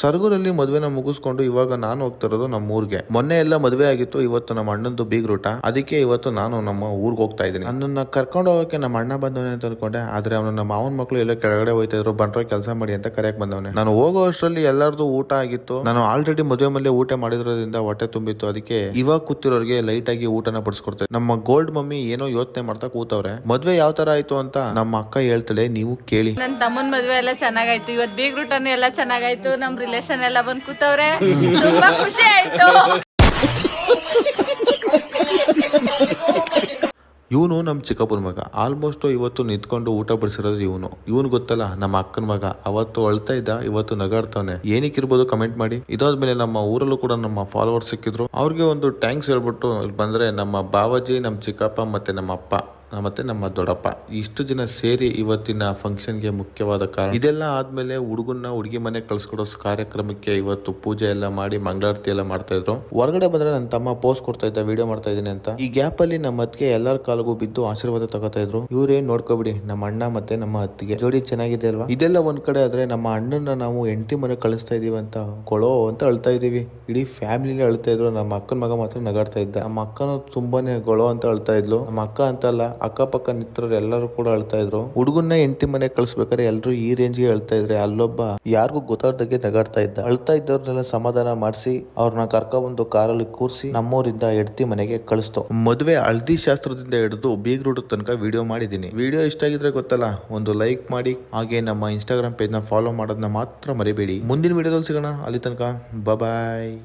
ಸರ್ಗೂರಲ್ಲಿ ಮದುವೆನ ಮುಗಿಸ್ಕೊಂಡು ಇವಾಗ ನಾನು ಹೋಗ್ತಾ ಇರೋದು ನಮ್ಮ ಊರಿಗೆ. ಮೊನ್ನೆ ಎಲ್ಲ ಮದುವೆ ಆಗಿತ್ತು, ಇವತ್ತು ನಮ್ಮ ಅಣ್ಣಂದು ಬೀಗ್ರೂಟ. ಅದಕ್ಕೆ ಇವತ್ತು ನಾನು ನಮ್ಮ ಊರಿಗೆ ಹೋಗ್ತಾ ಇದ್ದೀನಿ. ನನ್ನನ್ನ ಕರ್ಕೊಂಡು ಹೋಗಕ್ಕೆ ನಮ್ಮ ಅಣ್ಣ ಬಂದವನೇ ಅಂತ ಅನ್ಕೊಂಡೆ, ಆದ್ರೆ ಅವನು ನಮ್ಮ ಮಾವನ ಮಕ್ಕಳು ಎಲ್ಲ ಕೆಳಗಡೆ ಹೋಯ್ತಾ ಇದ್ರು, ಬಂದ್ರೆ ಕೆಲಸ ಮಾಡಿ ಅಂತ ಕರೆಯಕ್ ಬಂದವನೆ. ನಾನು ಹೋಗೋ ಅಷ್ಟರಲ್ಲಿ ಎಲ್ಲರದು ಊಟ ಆಗಿತ್ತು. ನಾನು ಆಲ್ರೆಡಿ ಮದುವೆ ಮೇಲೆ ಊಟ ಮಾಡಿದ್ರಿಂದ ಹೊಟ್ಟೆ ತುಂಬಿತ್ತು. ಅದಕ್ಕೆ ಇವಾಗ ಕೂತಿರೋರಿಗೆ ಲೈಟ್ ಆಗಿ ಊಟನ ಬಡಿಸ್ಕೊಡ್ತಾರೆ. ನಮ್ಮ ಗೋಲ್ಡ್ ಮಮ್ಮಿ ಏನೋ ಯೋಚನೆ ಮಾಡ್ತಾ ಕೂತವ್ರೆ. ಮದ್ವೆ ಯಾವ ತರ ಆಯ್ತು ಅಂತ ನಮ್ಮ ಅಕ್ಕ ಹೇಳ್ತಾಳೆ, ನೀವು ಕೇಳಿ. ನನ್ನ ತಮ್ಮನ ಮದ್ವೆ ಎಲ್ಲ ಚೆನ್ನಾಗಾಯ್ತು, ಇವತ್ತು ಬೀಗ್ರೂಟನು ಎಲ್ಲ ಚೆನ್ನಾಗಾಯ್ತು, ನಮ್ ರಿಲೇಷನ್ ಎಲ್ಲ ಬಂದ್ ಕೂತವ್ರೆ, ತುಂಬಾ ಖುಷಿ ಆಯ್ತು. ಇವನು ನಮ್ಮ ಚಿಕ್ಕಪ್ಪನ ಮಗ. ಆಲ್ಮೋಸ್ಟ್ ಇವತ್ತು ನಿಂತ್ಕೊಂಡು ಊಟ ಬಡಿಸಿರೋದು ಇವನು ಗೊತ್ತಲ್ಲ, ನಮ್ಮ ಅಕ್ಕನ ಮಗ. ಅವತ್ತು ಅಳ್ತಾ ಇದ್ದ, ಇವತ್ತು ನಗಾಡ್ತಾವನೆ. ಏನಕ್ಕಿರ್ಬೋದು ಕಮೆಂಟ್ ಮಾಡಿ. ಇದಾದ್ಮೇಲೆ ನಮ್ಮ ಊರಲ್ಲೂ ಕೂಡ ನಮ್ಮ ಫಾಲೋವರ್ಸ್ ಸಿಕ್ಕಿದ್ರು. ಅವ್ರಿಗೆ ಒಂದು ಥ್ಯಾಂಕ್ಸ್ ಹೇಳ್ಬಿಟ್ಟು ಬಂದ್ರೆ ನಮ್ಮ ಬಾವಾಜಿ, ನಮ್ಮ ಚಿಕ್ಕಪ್ಪ ಮತ್ತೆ ನಮ್ಮ ಅಪ್ಪ ಮತ್ತೆ ನಮ್ಮ ದೊಡ್ಡಪ್ಪ ಇಷ್ಟು ಜನ ಸೇರಿ ಇವತ್ತಿನ ಫಂಕ್ಷನ್ಗೆ ಮುಖ್ಯವಾದ ಕಾರಣ. ಇದೆಲ್ಲ ಆದ್ಮೇಲೆ ಹುಡುಗನ್ನ ಹುಡುಗಿ ಮನೆ ಕಳ್ಸ್ಕೊಡೋ ಕಾರ್ಯಕ್ರಮಕ್ಕೆ ಇವತ್ತು ಪೂಜೆ ಎಲ್ಲ ಮಾಡಿ ಮಂಗಳಾರತಿ ಎಲ್ಲ ಮಾಡ್ತಾ ಇದ್ರು. ಹೊರಗಡೆ ಬಂದ್ರೆ ನನ್ನ ತಮ್ಮ ಪೋಸ್ಟ್ ಕೊಡ್ತಾ ಇದ್ದ, ವಿಡಿಯೋ ಮಾಡ್ತಾ ಇದ್ದೀನಿ ಅಂತ. ಈ ಗ್ಯಾಪ್ ಅಲ್ಲಿ ನಮ್ಮ ಅತ್ತಿಗೆ ಎಲ್ಲರ ಕಾಲಿಗೂ ಬಿದ್ದು ಆಶೀರ್ವಾದ ತಗೋತಾ ಇದ್ರು. ಇವ್ರೇನ್ ನೋಡ್ಕೊಬಿಡಿ, ನಮ್ಮ ಅಣ್ಣ ಮತ್ತೆ ನಮ್ಮ ಅತ್ತಿಗೆ ಜೋಡಿ ಚೆನ್ನಾಗಿದೆ ಅಲ್ವಾ. ಇದೆಲ್ಲ ಒಂದ್ ಕಡೆ ಆದ್ರೆ ನಮ್ಮ ಅಣ್ಣನ ನಾವು ಹೆಂಡತಿ ಮನೆ ಕಳಿಸ್ತಾ ಇದೀವಿ ಅಂತ ಕೊಳೋ ಅಂತ ಅಳ್ತಾ ಇದೀವಿ. ಇಡೀ ಫ್ಯಾಮಿಲಿ ಅಳ್ತಾ ಇದ್ರು. ನಮ್ಮ ಅಕ್ಕನ ಮಗ ಮಾತ್ರ ನಗಾಡ್ತಾ ಇದ್ದ. ನಮ್ಮ ಅಕ್ಕನ ತುಂಬಾನೇ ಗೊಳೋ ಅಂತ ಅಳ್ತಾ ಇದ್ಲು. ನಮ್ಮ ಅಕ್ಕ ಅಂತಲ್ಲ, ಅಕ್ಕಪಕ್ಕ ನಿಂತರು ಎಲ್ಲರೂ ಕೂಡ ಅಳ್ತಾ ಇದ್ರು. ಹುಡುಗನ್ನ ಎಂಟಿ ಮನೆ ಕಳ್ಸ್ಬೇಕಾದ್ರೆ ಎಲ್ಲರೂ ಈ ರೇಂಜ್ಗೆ ಅಳ್ತಾ ಇದ್ರೆ, ಅಲ್ಲೊಬ್ಬ ಯಾರಿಗೂ ಗೊತ್ತಾರ್ದಾಗೆ ನಗಾಡ್ತಾ ಇದ್ದ. ಅಳ್ತಾ ಇದ್ದವ್ರನ್ನೆಲ್ಲ ಸಮಾಧಾನ ಮಾಡಿಸಿ ಅವ್ರನ್ನ ಕರ್ಕೊಂಡ್ಬಂದು ಕಾರಲ್ಲಿ ಕೂರಿಸಿ ನಮ್ಮೂರಿಂದ ಹೆಂಡತಿ ಮನೆಗೆ ಕಳಿಸ್ತು. ಮದುವೆ ಹಳದಿ ಶಾಸ್ತ್ರದಿಂದ ಹಿಡಿದು ಬೀಗ್ರೂಟ ತನಕ ವಿಡಿಯೋ ಮಾಡಿದೀನಿ. ವಿಡಿಯೋ ಇಷ್ಟ ಆಗಿದ್ರೆ ಗೊತ್ತಲ್ಲ, ಒಂದು ಲೈಕ್ ಮಾಡಿ. ಹಾಗೆ ನಮ್ಮ ಇನ್ಸ್ಟಾಗ್ರಾಮ್ ಪೇಜ್ ನ ಫಾಲೋ ಮಾಡೋದನ್ನ ಮಾತ್ರ ಮರಿಬೇಡಿ. ಮುಂದಿನ ವಿಡಿಯೋದಲ್ಲಿ ಸಿಗೋಣ. ಅಲ್ಲಿ ತನಕ ಬಾಯ್.